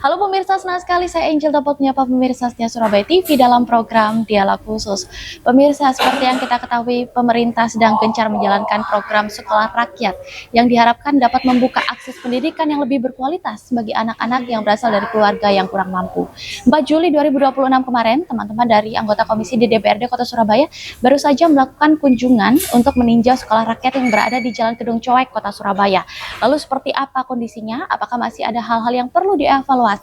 Halo pemirsa, senang sekali saya Angel dapat menyapa pemirsa setia Surabaya TV dalam program Dialog Khusus. Pemirsa, seperti yang kita ketahui, pemerintah sedang gencar menjalankan program sekolah rakyat yang diharapkan dapat membuka akses pendidikan yang lebih berkualitas bagi anak-anak yang berasal dari keluarga yang kurang mampu. 4 Juli 2026 kemarin, teman-teman dari anggota komisi di DPRD Kota Surabaya baru saja melakukan kunjungan untuk meninjau sekolah rakyat yang berada di Jalan Kedung Coek, Kota Surabaya. Lalu seperti apa kondisinya? Apakah masih ada hal-hal yang perlu dievaluasi?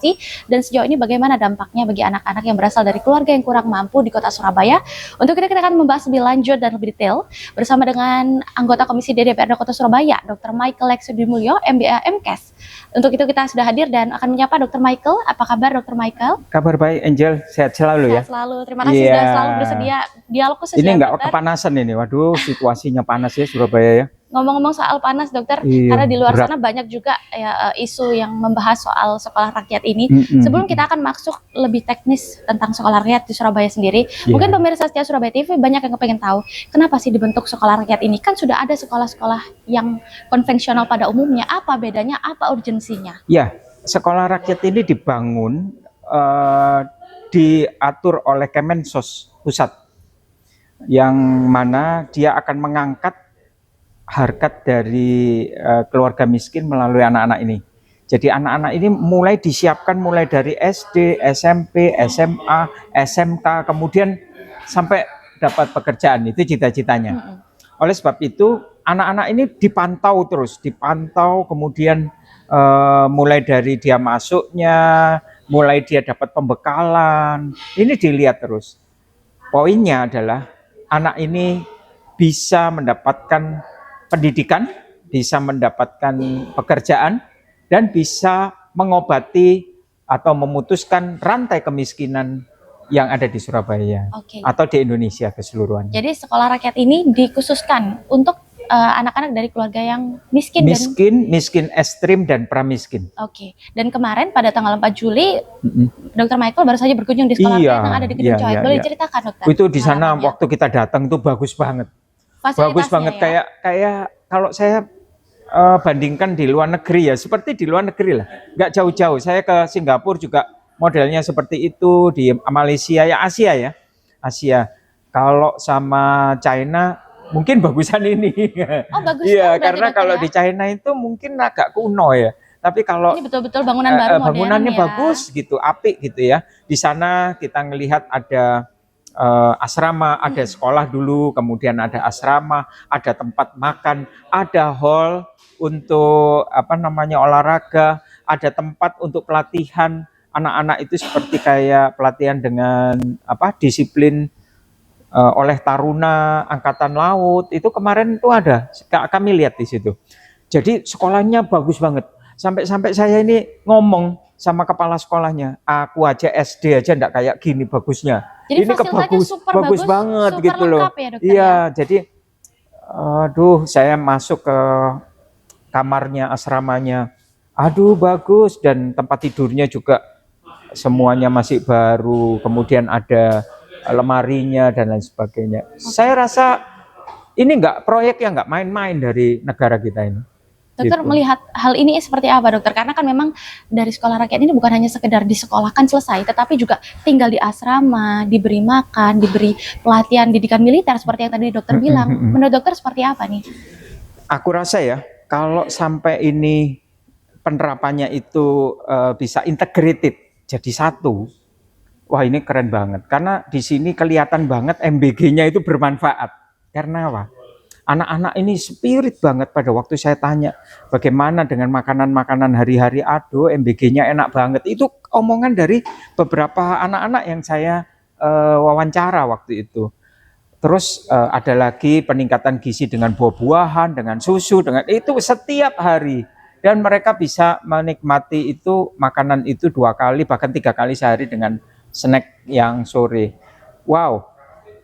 Dan sejauh ini bagaimana dampaknya bagi anak-anak yang berasal dari keluarga yang kurang mampu di Kota Surabaya? Untuk itu kita akan membahas lebih lanjut dan lebih detail bersama dengan anggota Komisi DPRD Kota Surabaya, Dr. Michael Lexudimulyo, MBA MKes. Untuk itu kita sudah hadir dan akan menyapa Dr. Michael. Apa kabar Dr. Michael? Kabar baik Angel, sehat selalu ya. Sehat selalu, terima kasih sudah selalu bersedia dialog khusus. Ini nggak kepanasan ini, waduh situasinya panas ya Surabaya ya. Ngomong-ngomong soal panas dokter, karena di luar sana banyak juga ya, isu yang membahas soal sekolah rakyat ini. Sebelum kita akan masuk lebih teknis tentang sekolah rakyat di Surabaya sendiri, mungkin pemirsa setia Surabaya TV banyak yang kepengen tahu kenapa sih dibentuk sekolah rakyat ini. Kan sudah ada sekolah-sekolah yang konvensional pada umumnya, apa bedanya, apa urgensinya? Ya, sekolah rakyat ini dibangun, diatur oleh Kemensos Pusat, yang mana dia akan mengangkat harkat dari keluarga miskin melalui anak-anak ini. Jadi anak-anak ini mulai disiapkan mulai dari SD, SMP, SMA, SMK, kemudian sampai dapat pekerjaan. Itu cita-citanya. Oleh sebab itu anak-anak ini dipantau terus, dipantau kemudian mulai dari dia masuknya, mulai dia dapat pembekalan, ini dilihat terus. Poinnya adalah anak ini bisa mendapatkan pendidikan, bisa mendapatkan pekerjaan, dan bisa mengobati atau memutuskan rantai kemiskinan yang ada di Surabaya atau di Indonesia keseluruhan. Jadi sekolah rakyat ini dikhususkan untuk anak-anak dari keluarga yang miskin, miskin ekstrim dan pramiskin. Dan kemarin pada tanggal 4 Juli, Dr. Michael baru saja berkunjung di sekolah rakyat yang ada di Kedung Coek. Boleh diceritakan, dokter? Itu di sana waktu kita datang tuh bagus banget. Bagus banget ya? kayak kalau saya bandingkan di luar negeri ya, seperti di luar negeri lah, nggak jauh-jauh. Saya ke Singapura juga modelnya seperti itu, di Malaysia ya, Asia. Kalau sama China mungkin bagusan ini. Oh bagus. Iya, karena kalau di China itu mungkin agak kuno ya. Tapi kalau ini betul-betul bangunan baru, bangunannya modern, bagus gitu, apik gitu ya. Di sana kita ngelihat ada asrama, ada sekolah dulu, kemudian ada asrama, ada tempat makan, ada hall untuk olahraga, ada tempat untuk pelatihan anak-anak itu seperti kayak pelatihan dengan disiplin oleh Taruna Angkatan Laut. Itu kemarin itu ada, kami lihat di situ. Jadi sekolahnya bagus banget. Sampai saya ini ngomong sama kepala sekolahnya, aku aja SD aja enggak kayak gini bagusnya. Jadi ini bagus banget super gitu loh. Ya, dokter, iya, jadi aduh, saya masuk ke kamarnya, asramanya. Aduh, bagus, dan tempat tidurnya juga semuanya masih baru. Kemudian ada lemarinya dan lain sebagainya. Saya rasa ini proyek yang nggak main-main dari negara kita ini. Dokter melihat hal ini seperti apa, dokter? Karena kan memang dari sekolah rakyat ini bukan hanya sekedar disekolahkan selesai, tetapi juga tinggal di asrama, diberi makan, diberi pelatihan didikan militer seperti yang tadi dokter bilang. Menurut dokter seperti apa nih? Aku rasa ya, kalau sampai ini penerapannya itu bisa integrated jadi satu, wah ini keren banget. Karena di sini kelihatan banget MBG-nya itu bermanfaat. Karena apa? Anak-anak ini spirit banget. Pada waktu saya tanya bagaimana dengan makanan-makanan hari-hari, aduh MBG-nya enak banget. Itu omongan dari beberapa anak-anak yang saya wawancara waktu itu. Terus ada lagi peningkatan gizi dengan buah-buahan, dengan susu, dengan itu setiap hari. Dan mereka bisa menikmati itu makanan itu 2 kali bahkan 3 kali sehari dengan snack yang sore. Wow.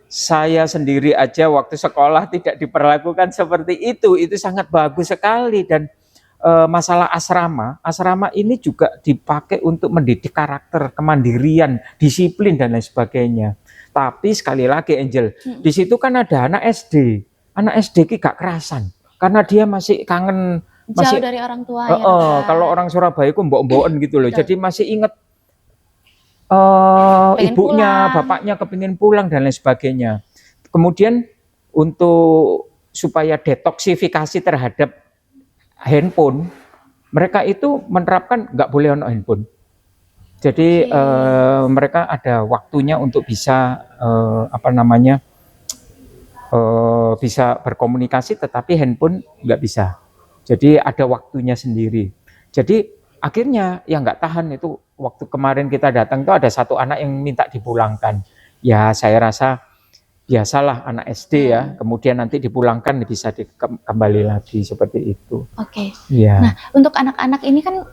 Saya sendiri aja waktu sekolah tidak diperlakukan seperti itu sangat bagus sekali. Dan masalah asrama ini juga dipakai untuk mendidik karakter, kemandirian, disiplin dan lain sebagainya. Tapi sekali lagi Angel, di situ kan ada anak SD ki gak kerasan, karena dia masih kangen Jauh dari orang tua ya, kalau orang Surabaya itu mbok-mboken gitu loh. Betul. Jadi masih inget Pengen ibunya, pulang. bapaknya kepingin pulang dan lain sebagainya. Kemudian untuk supaya detoksifikasi terhadap handphone, mereka itu menerapkan nggak boleh ono handphone. Jadi mereka ada waktunya untuk bisa bisa berkomunikasi, tetapi handphone nggak bisa. Jadi ada waktunya sendiri. Jadi akhirnya yang nggak tahan itu waktu kemarin kita datang itu ada satu anak yang minta dipulangkan. Ya saya rasa biasalah anak SD ya, kemudian nanti dipulangkan bisa kembali lagi seperti itu. Oke. Ya. Nah, untuk anak-anak ini kan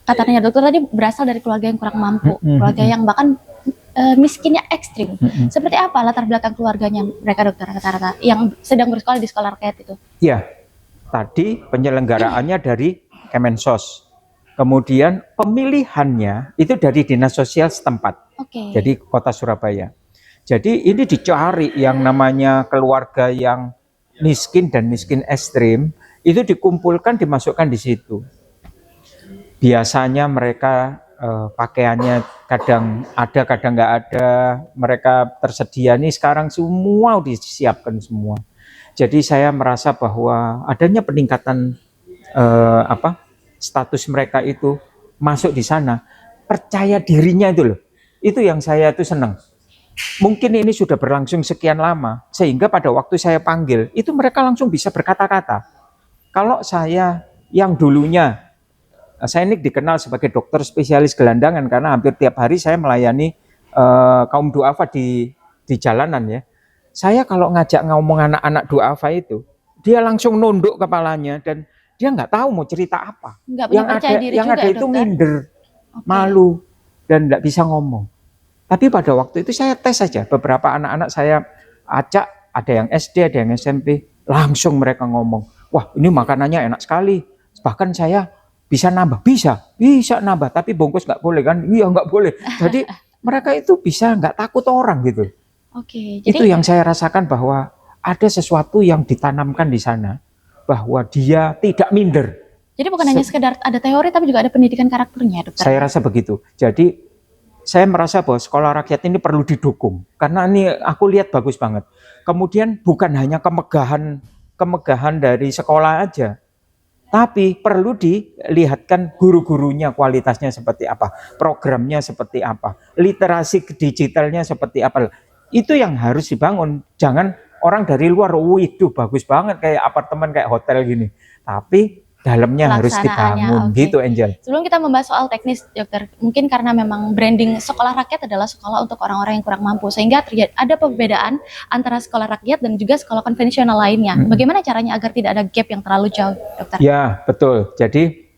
katanya dokter tadi berasal dari keluarga yang kurang mampu, keluarga yang bahkan miskinnya ekstrim. Seperti apa latar belakang keluarganya mereka dokter rata-rata yang sedang bersekolah di sekolah rakyat itu? Ya, tadi penyelenggaraannya dari Kemensos. Kemudian pemilihannya itu dari Dinas Sosial setempat. Jadi Kota Surabaya. Jadi ini dicari yang namanya keluarga yang miskin dan miskin ekstrim, itu dikumpulkan, dimasukkan di situ. Biasanya mereka pakaiannya kadang ada, kadang nggak ada. Mereka tersedia nih sekarang semua disiapkan semua. Jadi saya merasa bahwa adanya peningkatan status mereka itu masuk di sana, percaya dirinya itu loh. Itu yang saya tuh senang. Mungkin ini sudah berlangsung sekian lama, sehingga pada waktu saya panggil, itu mereka langsung bisa berkata-kata. Kalau saya yang dulunya, saya ini dikenal sebagai dokter spesialis gelandangan, karena hampir tiap hari saya melayani kaum duafa di jalanan ya. Saya kalau ngajak ngomong anak-anak duafa itu, dia langsung nunduk kepalanya, dan dia nggak tahu mau cerita apa. Yang ada itu minder, malu, dan nggak bisa ngomong. Tapi pada waktu itu saya tes saja, beberapa anak-anak saya acak, ada yang SD, ada yang SMP, langsung mereka ngomong, wah ini makanannya enak sekali, bahkan saya bisa nambah, bisa nambah, tapi bungkus nggak boleh kan? Iya nggak boleh. Jadi mereka itu bisa nggak takut orang gitu. Jadi itu yang saya rasakan, bahwa ada sesuatu yang ditanamkan di sana, bahwa dia tidak minder. Jadi bukan hanya sekedar ada teori, tapi juga ada pendidikan karakternya, dokter. Saya rasa begitu. Jadi saya merasa bahwa sekolah rakyat ini perlu didukung, karena ini aku lihat bagus banget. Kemudian bukan hanya kemegahan dari sekolah aja, tapi perlu dilihatkan guru-gurunya kualitasnya seperti apa, programnya seperti apa, literasi digitalnya seperti apa. Itu yang harus dibangun. Jangan orang dari luar, itu bagus banget kayak apartemen, kayak hotel gini, tapi dalamnya harus dibangun, gitu Angel. Sebelum kita membahas soal teknis, dokter, mungkin karena memang branding sekolah rakyat adalah sekolah untuk orang-orang yang kurang mampu, sehingga ada perbedaan antara sekolah rakyat dan juga sekolah konvensional lainnya. Bagaimana caranya agar tidak ada gap yang terlalu jauh, dokter? Ya, betul. Jadi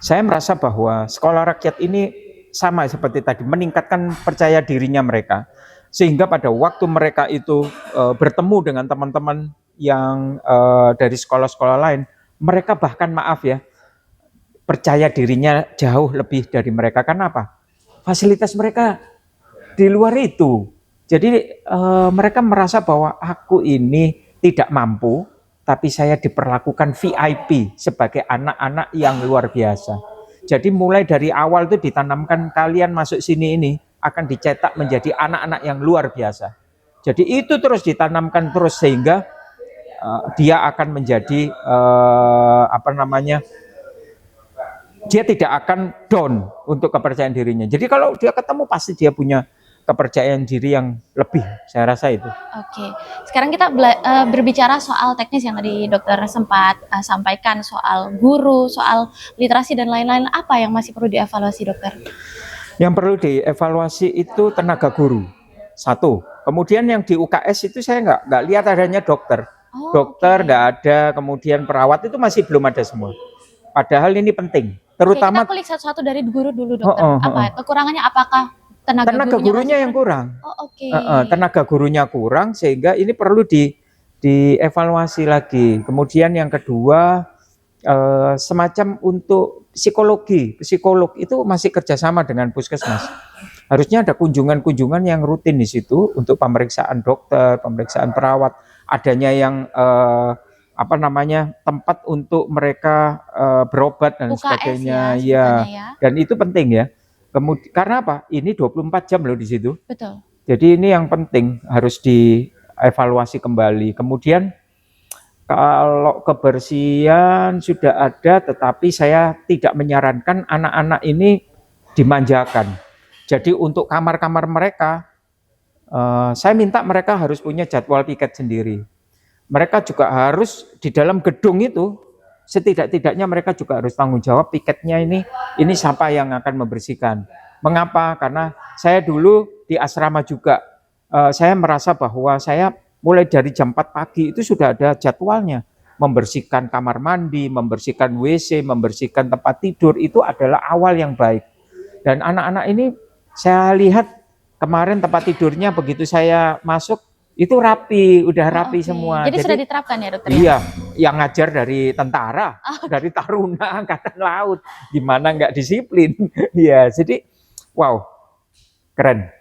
saya merasa bahwa sekolah rakyat ini sama seperti tadi, meningkatkan percaya dirinya mereka, sehingga pada waktu mereka itu bertemu dengan teman-teman yang dari sekolah-sekolah lain, mereka bahkan percaya dirinya jauh lebih dari mereka. Karena apa? Fasilitas mereka di luar itu. Jadi mereka merasa bahwa aku ini tidak mampu, tapi saya diperlakukan VIP sebagai anak-anak yang luar biasa. Jadi mulai dari awal itu ditanamkan, kalian masuk sini ini akan dicetak menjadi anak-anak yang luar biasa. Jadi itu terus ditanamkan terus, sehingga dia akan menjadi dia tidak akan down untuk kepercayaan dirinya. Jadi kalau dia ketemu pasti dia punya kepercayaan diri yang lebih, saya rasa itu. Sekarang kita berbicara soal teknis yang tadi dokter sempat sampaikan, soal guru, soal literasi dan lain-lain. Apa yang masih perlu dievaluasi, dokter? Yang perlu dievaluasi itu tenaga guru, satu. Kemudian yang di UKS itu saya nggak lihat adanya dokter. Dokter nggak ada, kemudian perawat itu masih belum ada semua. Padahal ini penting, terutama. Kita kulik satu-satu dari guru dulu, dokter. Kekurangannya apakah tenaga gurunya yang kurang? Tenaga gurunya kurang, sehingga ini perlu dievaluasi lagi. Kemudian yang kedua, semacam untuk psikolog itu masih kerjasama dengan puskesmas. Harusnya ada kunjungan-kunjungan yang rutin di situ untuk pemeriksaan dokter, pemeriksaan perawat. Adanya yang apa namanya, tempat untuk mereka berobat dan UKS sebagainya. ya, sebutannya Ya, ya. dan itu penting ya. Karena apa? Ini 24 jam loh di situ. Betul. Jadi ini yang penting harus dievaluasi kembali. Kemudian kalau kebersihan sudah ada, tetapi saya tidak menyarankan anak-anak ini dimanjakan. Jadi untuk kamar-kamar mereka, saya minta mereka harus punya jadwal piket sendiri. Mereka juga harus di dalam gedung itu, setidak-tidaknya mereka juga harus tanggung jawab piketnya ini siapa yang akan membersihkan. Mengapa? Karena saya dulu di asrama juga, saya merasa bahwa saya mulai dari jam 4 pagi itu sudah ada jadwalnya. Membersihkan kamar mandi, membersihkan WC, membersihkan tempat tidur, itu adalah awal yang baik. Dan anak-anak ini saya lihat kemarin tempat tidurnya begitu saya masuk, itu rapi, udah rapi semua. Jadi sudah diterapkan ya dokter? Iya, yang ngajar dari tentara, dari Taruna Angkatan Laut, gimana nggak disiplin. Iya, jadi wow, keren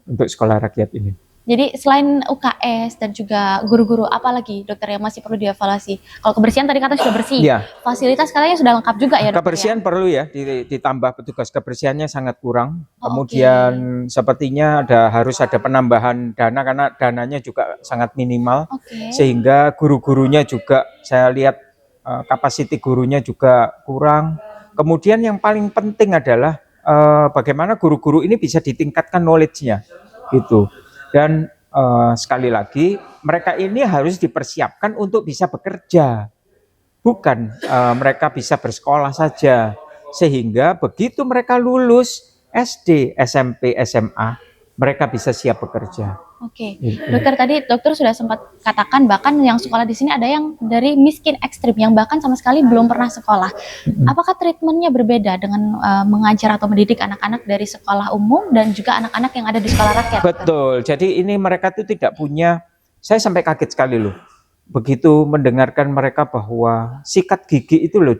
untuk sekolah rakyat ini. Jadi selain UKS dan juga guru-guru, apa lagi dokter yang masih perlu dievaluasi? Kalau kebersihan tadi kata sudah bersih, Ya. Fasilitas katanya sudah lengkap juga ya dokter? Kebersihan perlu ya, ditambah petugas kebersihannya sangat kurang. Kemudian sepertinya harus ada penambahan dana karena dananya juga sangat minimal. Sehingga guru-gurunya juga saya lihat kapasiti gurunya juga kurang. Kemudian yang paling penting adalah bagaimana guru-guru ini bisa ditingkatkan knowledge-nya gitu. Dan sekali lagi mereka ini harus dipersiapkan untuk bisa bekerja. Bukan mereka bisa bersekolah saja, sehingga begitu mereka lulus SD, SMP, SMA, mereka bisa siap bekerja. Dokter, tadi dokter sudah sempat katakan bahkan yang sekolah di sini ada yang dari miskin ekstrim, yang bahkan sama sekali belum pernah sekolah. Apakah treatmentnya berbeda dengan mengajar atau mendidik anak-anak dari sekolah umum dan juga anak-anak yang ada di sekolah rakyat? Betul, jadi ini mereka itu tidak punya, saya sampai kaget sekali loh. Begitu mendengarkan mereka bahwa sikat gigi itu loh,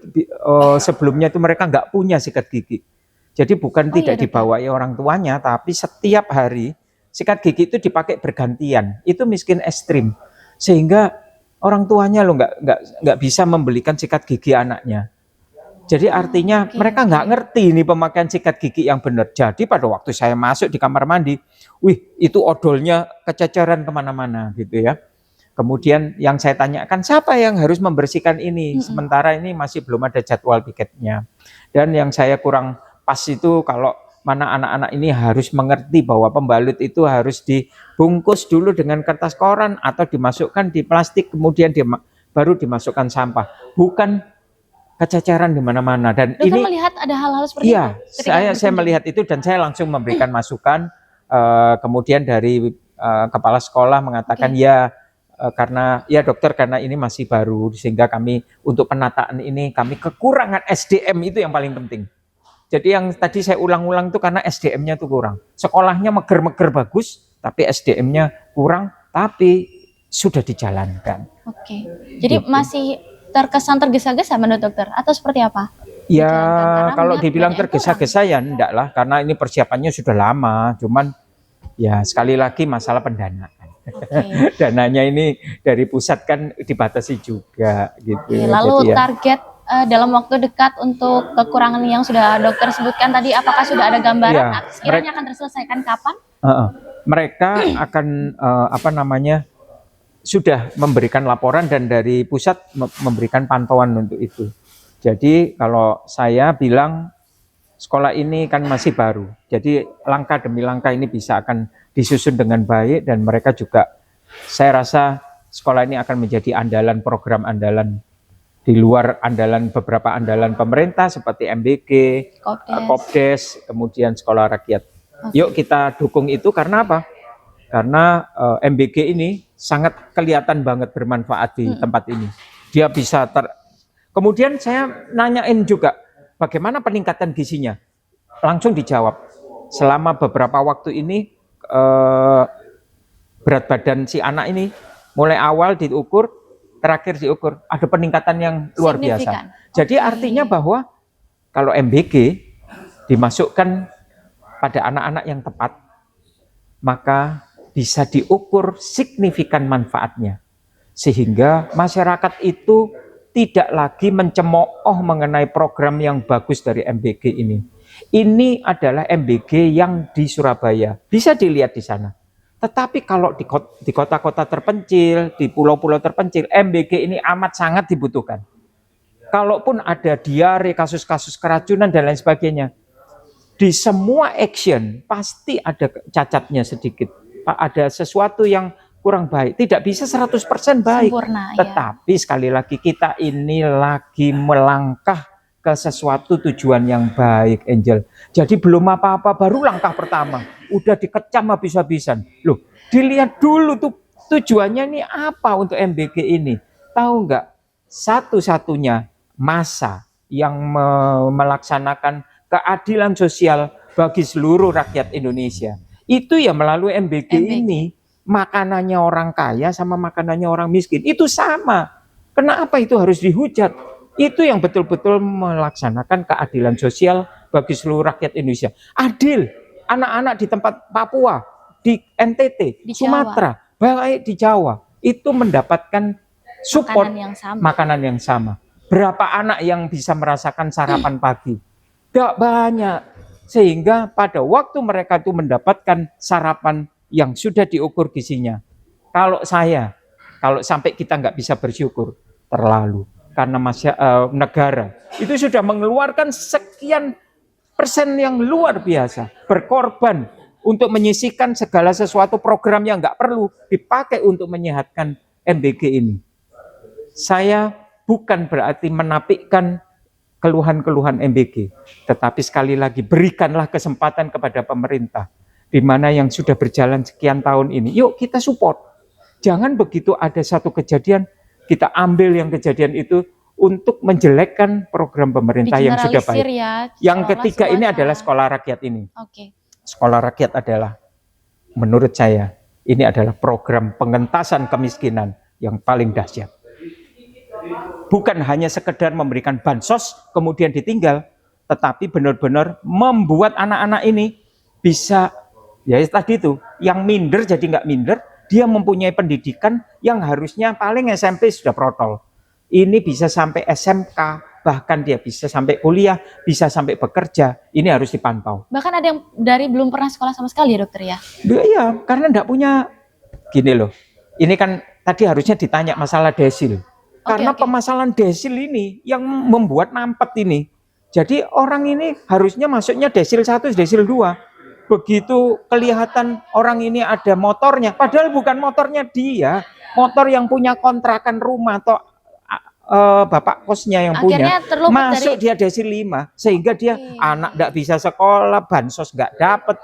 sebelumnya itu mereka nggak punya sikat gigi. Jadi bukan tidak dibawai orang tuanya, tapi setiap hari sikat gigi itu dipakai bergantian. Itu miskin ekstrim, sehingga orang tuanya loh nggak bisa membelikan sikat gigi anaknya. Jadi artinya mereka nggak ngerti ini pemakaian sikat gigi yang benar. Jadi pada waktu saya masuk di kamar mandi, wih itu odolnya kececeran kemana-mana gitu ya. Kemudian yang saya tanyakan, siapa yang harus membersihkan ini? Sementara ini masih belum ada jadwal piketnya. Dan yang saya kurang pas itu kalau mana anak-anak ini harus mengerti bahwa pembalut itu harus dibungkus dulu dengan kertas koran atau dimasukkan di plastik, kemudian baru dimasukkan sampah. Bukan kececeran di mana-mana. Dan Dokter ini melihat ada hal-hal seperti itu. Iya, saya melihat itu dan saya langsung memberikan masukan. Kemudian dari kepala sekolah mengatakan karena ya dokter, karena ini masih baru sehingga kami untuk penataan ini kami kekurangan SDM, itu yang paling penting. Jadi yang tadi saya ulang-ulang itu karena SDM-nya itu kurang. Sekolahnya meger-meger bagus, tapi SDM-nya kurang, tapi sudah dijalankan. Jadi gitu. Masih terkesan tergesa-gesa menurut dokter atau seperti apa? Ya kalau dibilang tergesa-gesa ya enggak lah, karena ini persiapannya sudah lama. Cuman ya sekali lagi masalah pendanaan. Dananya ini dari pusat kan dibatasi juga gitu. Lalu target dalam waktu dekat untuk kekurangan yang sudah dokter sebutkan tadi, apakah sudah ada gambaran sekiranya akan terselesaikan kapan? Mereka akan sudah memberikan laporan dan dari pusat memberikan pantauan untuk itu. Jadi kalau saya bilang sekolah ini kan masih baru, jadi langkah demi langkah ini bisa akan disusun dengan baik dan mereka juga, saya rasa sekolah ini akan menjadi andalan, program andalan di luar beberapa andalan pemerintah seperti MBG, Kopdes, kemudian sekolah rakyat. Yuk kita dukung itu, karena apa? Karena MBG ini sangat kelihatan banget bermanfaat di tempat ini. Dia bisa kemudian saya nanyain juga bagaimana peningkatan gizinya. Langsung dijawab. Selama beberapa waktu ini berat badan si anak ini mulai awal diukur, terakhir diukur, ada peningkatan yang luar biasa. Jadi artinya bahwa kalau MBG dimasukkan pada anak-anak yang tepat, maka bisa diukur signifikan manfaatnya. Sehingga masyarakat itu tidak lagi mencemooh mengenai program yang bagus dari MBG ini. Ini adalah MBG yang di Surabaya, bisa dilihat di sana. Tetapi kalau di kota-kota terpencil, di pulau-pulau terpencil, MBG ini amat sangat dibutuhkan. Kalaupun ada diare, kasus-kasus keracunan dan lain sebagainya, di semua action pasti ada cacatnya sedikit. Ada sesuatu yang kurang baik. Tidak bisa 100% baik. Sempurna, Tetapi sekali lagi kita ini lagi melangkah ke sesuatu tujuan yang baik, Angel. Jadi belum apa-apa, baru langkah pertama. Udah dikecam habis-habisan. Loh, dilihat dulu tuh tujuannya ini apa untuk MBG ini. Tahu nggak? Satu-satunya masa yang melaksanakan keadilan sosial bagi seluruh rakyat Indonesia. Itu ya melalui MBG ini. Makanannya orang kaya sama makanannya orang miskin itu sama. Kenapa itu harus dihujat? Itu yang betul-betul melaksanakan keadilan sosial bagi seluruh rakyat Indonesia. Adil. Anak-anak di tempat Papua, di NTT, di Sumatera, baik di Jawa, itu mendapatkan support makanan yang sama. Berapa anak yang bisa merasakan sarapan pagi? Gak banyak. Sehingga pada waktu mereka itu mendapatkan sarapan yang sudah diukur gizinya. Kalau sampai kita nggak bisa bersyukur, terlalu. Karena negara itu sudah mengeluarkan sekian persen yang luar biasa, berkorban untuk menyisihkan segala sesuatu program yang nggak perlu dipakai untuk menyehatkan MBG ini. Saya bukan berarti menafikan keluhan-keluhan MBG, tetapi sekali lagi berikanlah kesempatan kepada pemerintah di mana yang sudah berjalan sekian tahun ini. Yuk kita support. Jangan begitu ada satu kejadian, kita ambil yang kejadian itu untuk menjelekkan program pemerintah yang sudah baik. Ya, yang ketiga ini adalah sekolah rakyat ini. Sekolah rakyat adalah, menurut saya, ini adalah program pengentasan kemiskinan yang paling dahsyat. Bukan hanya sekedar memberikan bansos kemudian ditinggal, tetapi benar-benar membuat anak-anak ini bisa, ya tadi itu, yang minder jadi nggak minder, dia mempunyai pendidikan yang harusnya paling SMP sudah protol. Ini bisa sampai SMK, bahkan dia bisa sampai kuliah, bisa sampai bekerja, ini harus dipantau. Bahkan ada yang dari belum pernah sekolah sama sekali ya dokter ya? Iya, karena nggak punya, gini loh, ini kan tadi harusnya ditanya masalah desil. Karena permasalahan desil ini yang membuat mampet ini. Jadi orang ini harusnya masuknya desil 1, desil 2. Begitu kelihatan orang ini ada motornya, padahal bukan motornya dia, motor yang punya kontrakan rumah atau bapak kosnya yang punya, masuk dia desil 5, sehingga dia anak nggak bisa sekolah, bansos nggak dapet.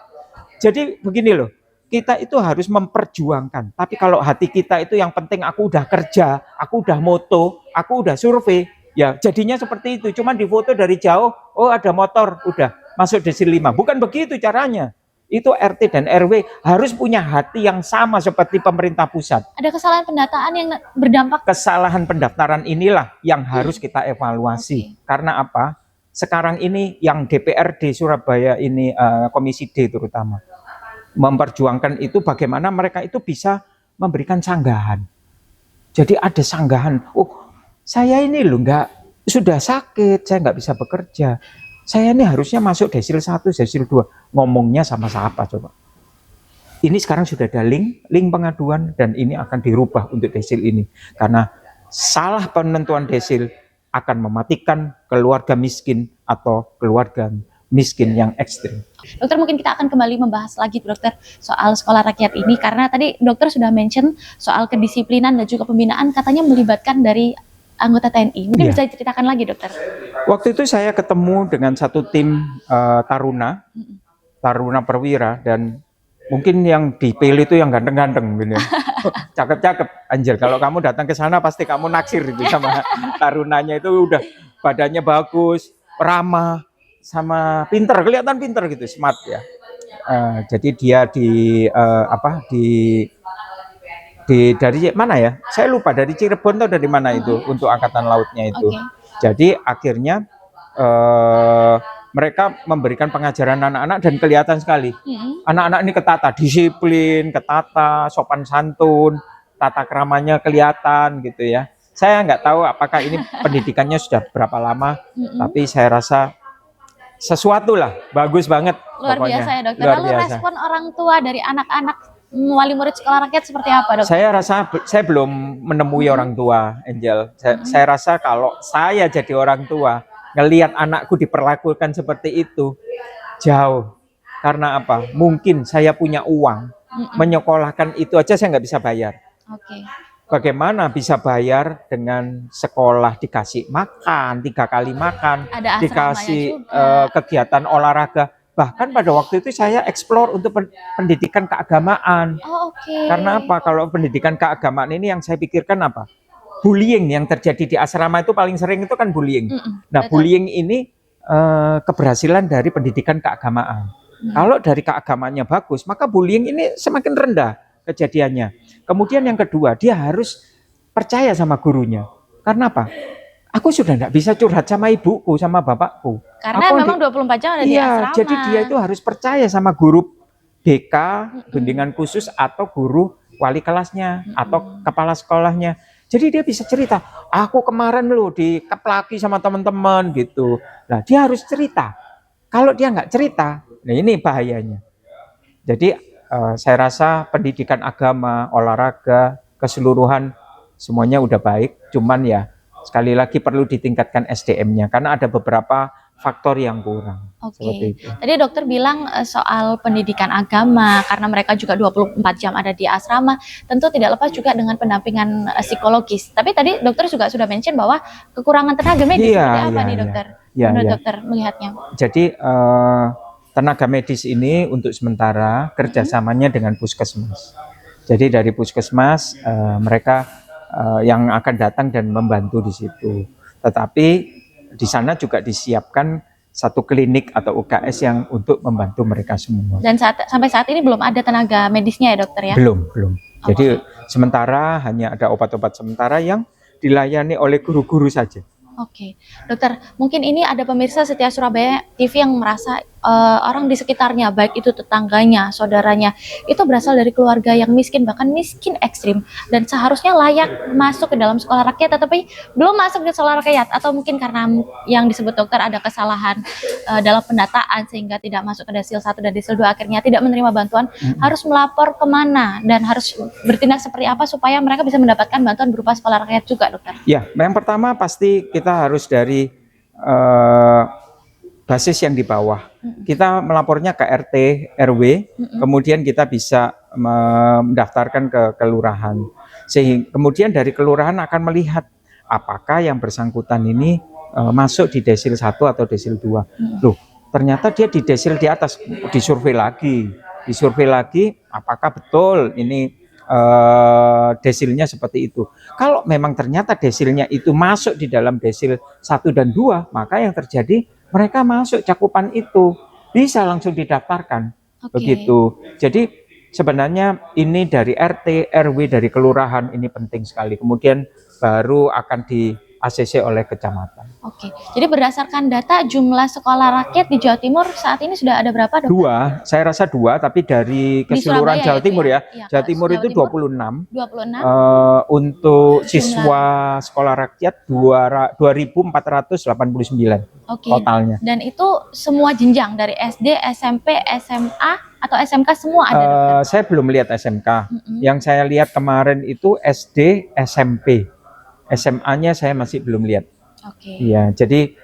Jadi begini loh, kita itu harus memperjuangkan. Tapi kalau hati kita itu yang penting aku udah kerja, aku udah moto, aku udah survei, ya jadinya seperti itu. Cuma difoto dari jauh, oh ada motor, udah masuk desil 5. Bukan begitu caranya. Itu RT dan RW harus punya hati yang sama seperti pemerintah pusat. Ada kesalahan pendataan yang berdampak. Kesalahan pendaftaran inilah yang harus kita evaluasi. Karena apa? Sekarang ini yang DPRD Surabaya ini, Komisi D terutama, memperjuangkan itu bagaimana mereka itu bisa memberikan sanggahan. Jadi ada sanggahan, oh saya ini loh sudah sakit, saya nggak bisa bekerja. Saya ini harusnya masuk desil 1, desil 2. Ngomongnya sama siapa coba? Ini sekarang sudah ada link pengaduan dan ini akan dirubah untuk desil ini. Karena salah penentuan desil akan mematikan keluarga miskin atau keluarga miskin yang ekstrim. Dokter, mungkin kita akan kembali membahas lagi dokter soal sekolah rakyat ini, karena tadi dokter sudah mention soal kedisiplinan dan juga pembinaan katanya melibatkan dari anggota TNI. Mungkin bisa diceritakan lagi dokter. Waktu itu saya ketemu dengan satu tim Taruna Perwira, dan mungkin yang dipilih itu yang ganteng-ganteng gitu. Cakep-cakep, Angel. Kalau kamu datang ke sana pasti kamu naksir itu sama tarunanya, itu udah badannya bagus, ramah, sama pinter, kelihatan pinter gitu, smart ya. Jadi dia dari mana ya? Saya lupa, dari Cirebon atau dari mana itu untuk angkatan lautnya itu. Jadi akhirnya mereka memberikan pengajaran anak-anak dan kelihatan sekali. Anak-anak ini ketata, disiplin, ketata, sopan santun. tata keramanya kelihatan gitu ya. Saya nggak tahu apakah ini pendidikannya sudah berapa lama, tapi saya rasa sesuatu lah, bagus banget. Luar Pokoknya. biasa ya dokter. Luar Lalu biasa. respon orang tua dari anak-anak wali murid sekolah rakyat seperti apa dokter? Saya rasa saya belum menemui orang tua, Angel. Saya rasa kalau saya jadi orang tua, ngelihat anakku diperlakukan seperti itu, jauh. Karena apa? Mungkin saya punya uang, menyekolahkan itu aja saya nggak bisa bayar. Oke. Bagaimana bisa bayar dengan sekolah dikasih makan, 3 kali makan, Ada asramanya dikasih juga. kegiatan olahraga. Bahkan pada waktu itu saya eksplor untuk pendidikan keagamaan. Oh, oke. Karena apa? Kalau pendidikan keagamaan ini yang saya pikirkan apa? Bullying yang terjadi di asrama itu paling sering itu kan bullying. Nah, betul. bullying ini keberhasilan dari pendidikan keagamaan. Kalau dari keagamaannya bagus, maka bullying ini semakin rendah kejadiannya. Kemudian yang kedua, dia harus percaya sama gurunya. Karena apa? Aku sudah tidak bisa curhat sama ibuku, sama bapakku. Karena memang 24 jam ada di asrama. Jadi dia itu harus percaya sama guru BK, bimbingan khusus, atau guru wali kelasnya, atau kepala sekolahnya. Jadi dia bisa cerita, aku kemarin loh dikeplaki sama teman-teman gitu. Nah, dia harus cerita. Kalau dia nggak cerita, nah ini bahayanya. Jadi saya rasa pendidikan agama, olahraga, keseluruhan semuanya udah baik. Cuman ya sekali lagi perlu ditingkatkan SDM-nya karena ada beberapa faktor yang kurang. Oke. Tadi dokter bilang soal pendidikan agama karena mereka juga 24 jam ada di asrama, tentu tidak lepas juga dengan pendampingan psikologis. Tapi tadi dokter juga sudah mention bahwa kekurangan tenaga medis seperti apa nih dokter? Menurut dokter melihatnya? Jadi tenaga medis ini untuk sementara kerjasamanya dengan puskesmas. Jadi dari puskesmas mereka yang akan datang dan membantu di situ. Tetapi di sana juga disiapkan satu klinik atau UKS yang untuk membantu mereka semua. Dan sampai saat ini belum ada tenaga medisnya ya dokter ya? Belum. Jadi sementara hanya ada obat-obat sementara yang dilayani oleh guru-guru saja. Oke, dokter, mungkin ini ada pemirsa Setia Surabaya TV yang merasa orang di sekitarnya, baik itu tetangganya, saudaranya, itu berasal dari keluarga yang miskin, bahkan miskin ekstrim, dan seharusnya layak masuk ke dalam sekolah rakyat, tetapi belum masuk di sekolah rakyat, atau mungkin karena yang disebut dokter ada kesalahan dalam pendataan, sehingga tidak masuk ke desil 1 dan desil 2, akhirnya tidak menerima bantuan, harus melapor kemana, dan harus bertindak seperti apa supaya mereka bisa mendapatkan bantuan berupa sekolah rakyat juga, dokter? Ya, yang pertama pasti kita harus dari basis yang di bawah. Kita melapornya ke RT, RW, kemudian kita bisa mendaftarkan ke kelurahan. Sehingga kemudian dari kelurahan akan melihat apakah yang bersangkutan ini masuk di desil 1 atau desil 2. Loh, ternyata dia di desil di atas, disurvei lagi apakah betul ini desilnya seperti itu. Kalau memang ternyata desilnya itu masuk di dalam desil 1 dan 2, maka yang terjadi mereka masuk cakupan itu, bisa langsung didaftarkan. Begitu. Jadi sebenarnya ini dari RT, RW, dari kelurahan ini penting sekali. Kemudian baru akan di ACC oleh kecamatan. Oke, jadi berdasarkan data jumlah sekolah rakyat di Jawa Timur saat ini sudah ada berapa, dokter? 2, saya rasa 2, tapi dari keseluruhan Jawa Timur ya. Jawa Timur itu 26. 26. Untuk siswa sekolah rakyat 2.489 totalnya. Dan itu semua jenjang dari SD, SMP, SMA atau SMK semua ada, dokter? Saya belum lihat SMK. Yang saya lihat kemarin itu SD, SMP. SMA-nya saya masih belum lihat. Iya, jadi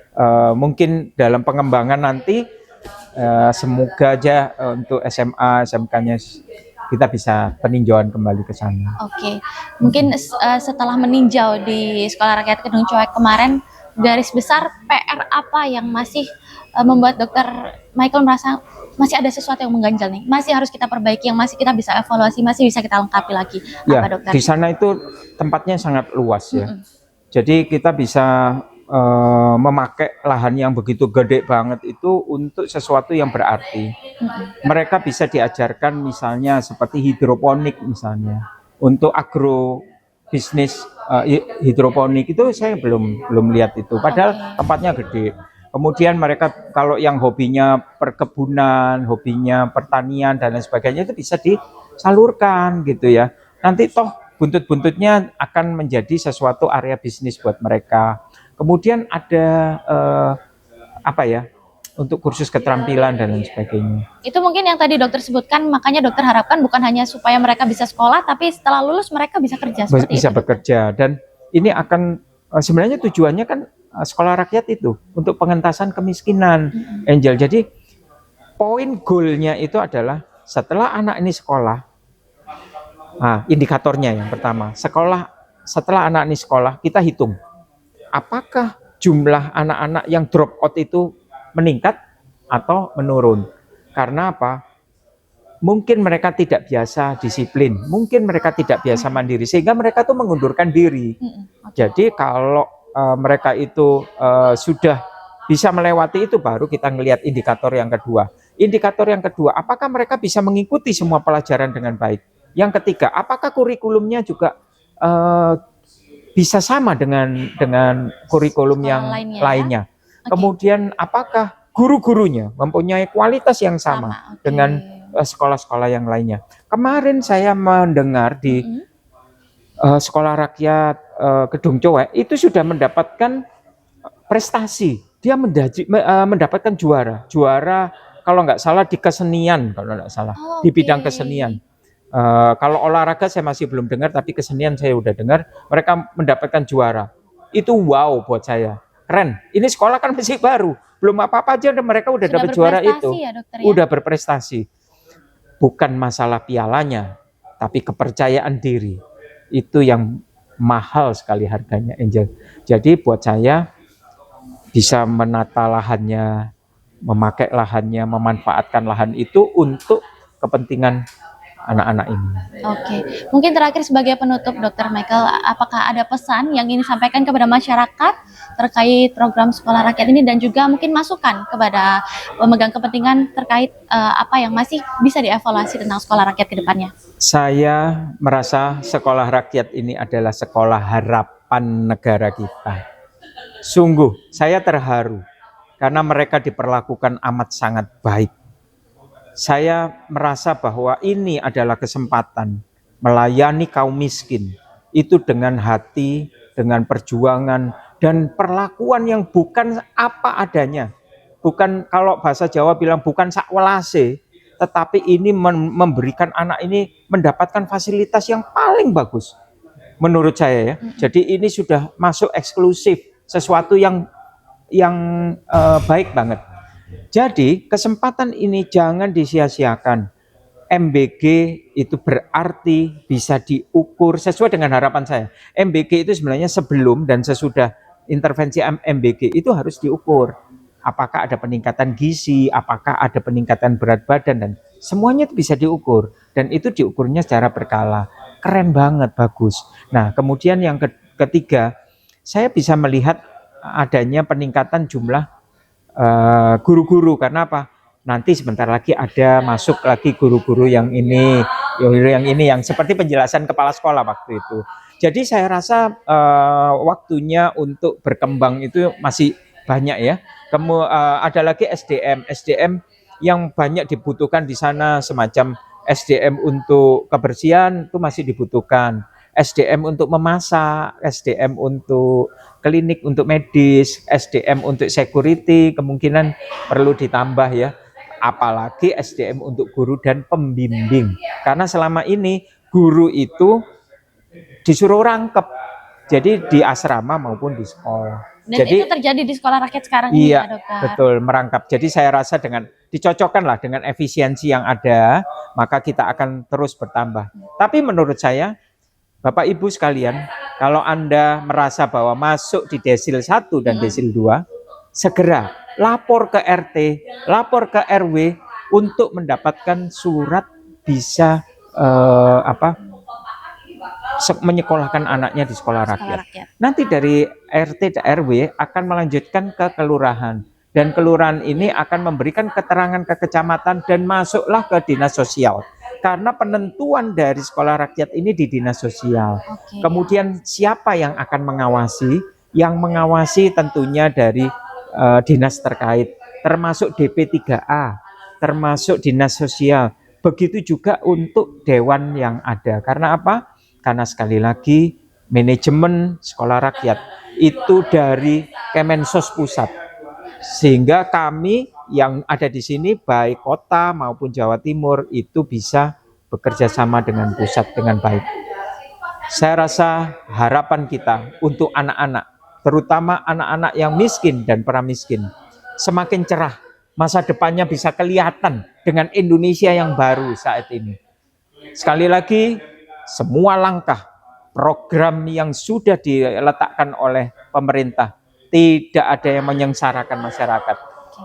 mungkin dalam pengembangan nanti semoga aja untuk SMA, SMK-nya kita bisa peninjauan kembali ke sana. Mungkin setelah meninjau di Sekolah Rakyat Kedung Coek kemarin, garis besar PR apa yang masih membuat dokter Michael merasa masih ada sesuatu yang mengganjal nih, masih harus kita perbaiki, yang masih kita bisa evaluasi, masih bisa kita lengkapi lagi, apa dokter? Di sana itu tempatnya sangat luas ya. Jadi kita bisa memakai lahan yang begitu gede banget itu untuk sesuatu yang berarti. Mereka bisa diajarkan misalnya seperti hidroponik misalnya, untuk agro bisnis hidroponik itu saya belum lihat itu. Padahal tempatnya gede. Kemudian mereka kalau yang hobinya perkebunan, hobinya pertanian dan lain sebagainya itu bisa disalurkan gitu ya. Nanti toh buntut-buntutnya akan menjadi sesuatu area bisnis buat mereka. Kemudian ada apa ya, untuk kursus keterampilan dan lain sebagainya. Itu mungkin yang tadi dokter sebutkan, makanya dokter harapkan bukan hanya supaya mereka bisa sekolah, tapi setelah lulus mereka bisa kerja seperti Bisa itu. bekerja, dan ini akan sebenarnya tujuannya kan sekolah rakyat itu untuk pengentasan kemiskinan, Angel. Jadi poin goalnya itu adalah setelah anak ini sekolah, indikatornya yang pertama, setelah anak ini sekolah, kita hitung apakah jumlah anak-anak yang drop out itu meningkat atau menurun. Karena apa? Mungkin mereka tidak biasa disiplin, mungkin mereka tidak biasa mandiri, sehingga mereka tuh mengundurkan diri. Jadi kalau mereka itu sudah bisa melewati itu, baru kita ngelihat indikator yang kedua. Indikator yang kedua, apakah mereka bisa mengikuti semua pelajaran dengan baik? Yang ketiga, apakah kurikulumnya juga bisa sama dengan kurikulum yang lainnya? Okay. Kemudian apakah guru-gurunya mempunyai kualitas yang sama dengan sekolah-sekolah yang lainnya? Kemarin saya mendengar di sekolah rakyat Gedung Cowek itu sudah mendapatkan prestasi. Dia mendapatkan juara kalau nggak salah di kesenian, kalau nggak salah di bidang kesenian. Kalau olahraga saya masih belum dengar, tapi kesenian saya udah dengar mereka mendapatkan juara. Itu wow buat saya, keren. Ini sekolah kan masih baru, belum apa-apa aja mereka udah dapat juara itu, ya, dokter, ya? Udah berprestasi. Bukan masalah pialanya, tapi kepercayaan diri itu yang mahal sekali harganya, Angel. Jadi buat saya bisa menata lahannya, memakai lahannya, memanfaatkan lahan itu untuk kepentingan anak-anak ini. Oke, mungkin terakhir sebagai penutup, Dr. Michael, apakah ada pesan yang ingin disampaikan kepada masyarakat terkait program sekolah rakyat ini, dan juga mungkin masukan kepada pemegang kepentingan terkait apa yang masih bisa dievaluasi tentang sekolah rakyat ke depannya? Saya merasa sekolah rakyat ini adalah sekolah harapan negara kita. Sungguh, saya terharu karena mereka diperlakukan amat sangat baik. Saya merasa bahwa ini adalah kesempatan melayani kaum miskin itu dengan hati, dengan perjuangan dan perlakuan yang bukan apa adanya. Bukan, kalau bahasa Jawa bilang bukan sakwelase, tetapi ini memberikan anak ini mendapatkan fasilitas yang paling bagus menurut saya ya. Jadi ini sudah masuk eksklusif, sesuatu yang baik banget. Jadi kesempatan ini jangan disia-siakan. MBG itu berarti bisa diukur sesuai dengan harapan saya. MBG itu sebenarnya sebelum dan sesudah intervensi MBG itu harus diukur. Apakah ada peningkatan gizi, apakah ada peningkatan berat badan, dan semuanya itu bisa diukur. Dan itu diukurnya secara berkala. Keren banget, bagus. Nah, kemudian yang ketiga, saya bisa melihat adanya peningkatan jumlah guru-guru. Karena apa? Nanti sebentar lagi ada masuk lagi guru-guru yang yang seperti penjelasan kepala sekolah waktu itu. Jadi saya rasa waktunya untuk berkembang itu masih banyak ya. Ada lagi SDM yang banyak dibutuhkan di sana, semacam SDM untuk kebersihan itu masih dibutuhkan. SDM untuk memasak, SDM untuk klinik, untuk medis, SDM untuk security kemungkinan perlu ditambah ya. Apalagi SDM untuk guru dan pembimbing. Karena selama ini guru itu disuruh rangkep. Jadi di asrama maupun di sekolah. Dan jadi, itu terjadi di sekolah rakyat sekarang ini ya, Dokter? Betul, merangkap. Jadi saya rasa dengan dicocokkanlah dengan efisiensi yang ada, maka kita akan terus bertambah. Tapi menurut saya, Bapak Ibu sekalian, kalau Anda merasa bahwa masuk di desil 1 dan desil 2, segera lapor ke RT, lapor ke RW untuk mendapatkan surat bisa menyekolahkan anaknya di sekolah rakyat. Nanti dari RT dan RW akan melanjutkan ke kelurahan, dan kelurahan ini akan memberikan keterangan ke kecamatan dan masuklah ke dinas sosial. Karena penentuan dari sekolah rakyat ini di dinas sosial. Kemudian siapa yang akan mengawasi? Yang mengawasi tentunya dari dinas terkait, termasuk DP3A, termasuk dinas sosial. Begitu juga untuk dewan yang ada. Karena apa? karena sekali lagi manajemen sekolah rakyat itu dari Kemensos pusat, sehingga kami yang ada di sini baik kota maupun Jawa Timur itu bisa bekerja sama dengan pusat dengan baik. Saya rasa harapan kita untuk anak-anak, terutama anak-anak yang miskin dan pramiskin, semakin cerah. Masa depannya bisa kelihatan dengan Indonesia yang baru saat ini. Sekali lagi, semua langkah program yang sudah diletakkan oleh pemerintah tidak ada yang menyengsarakan masyarakat.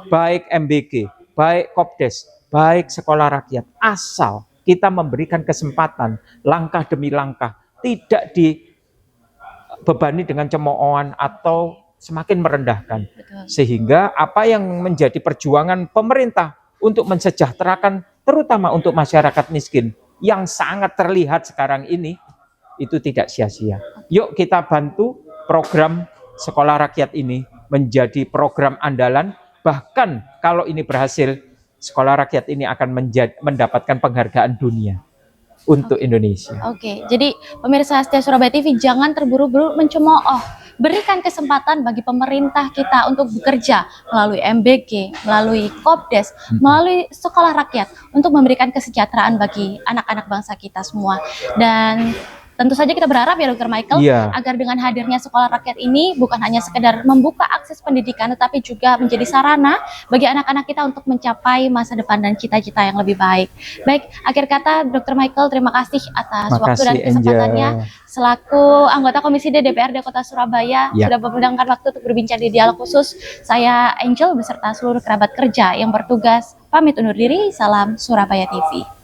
Baik MBG, baik Kopdes, baik sekolah rakyat, asal kita memberikan kesempatan langkah demi langkah, tidak dibebani dengan cemoohan atau semakin merendahkan. Betul. Sehingga apa yang menjadi perjuangan pemerintah untuk mensejahterakan terutama untuk masyarakat miskin yang sangat terlihat sekarang ini itu tidak sia-sia. Yuk kita bantu program sekolah rakyat ini menjadi program andalan, bahkan kalau ini berhasil, sekolah rakyat ini akan mendapatkan penghargaan dunia untuk Indonesia. Oke, jadi pemirsa setia Surabaya TV jangan terburu-buru mencemooh. Berikan kesempatan bagi pemerintah kita untuk bekerja melalui MBG, melalui Kopdes, melalui sekolah rakyat untuk memberikan kesejahteraan bagi anak-anak bangsa kita semua. Dan tentu saja kita berharap ya Dr. Michael, agar dengan hadirnya sekolah rakyat ini bukan hanya sekedar membuka akses pendidikan, tetapi juga menjadi sarana bagi anak-anak kita untuk mencapai masa depan dan cita-cita yang lebih baik. Baik, akhir kata Dr. Michael, terima kasih atas waktu dan kesempatannya. Selaku anggota Komisi D DPRD Kota Surabaya, sudah meluangkan waktu untuk berbincang di dialog khusus. Saya Angel beserta seluruh kerabat kerja yang bertugas pamit undur diri. Salam Surabaya TV.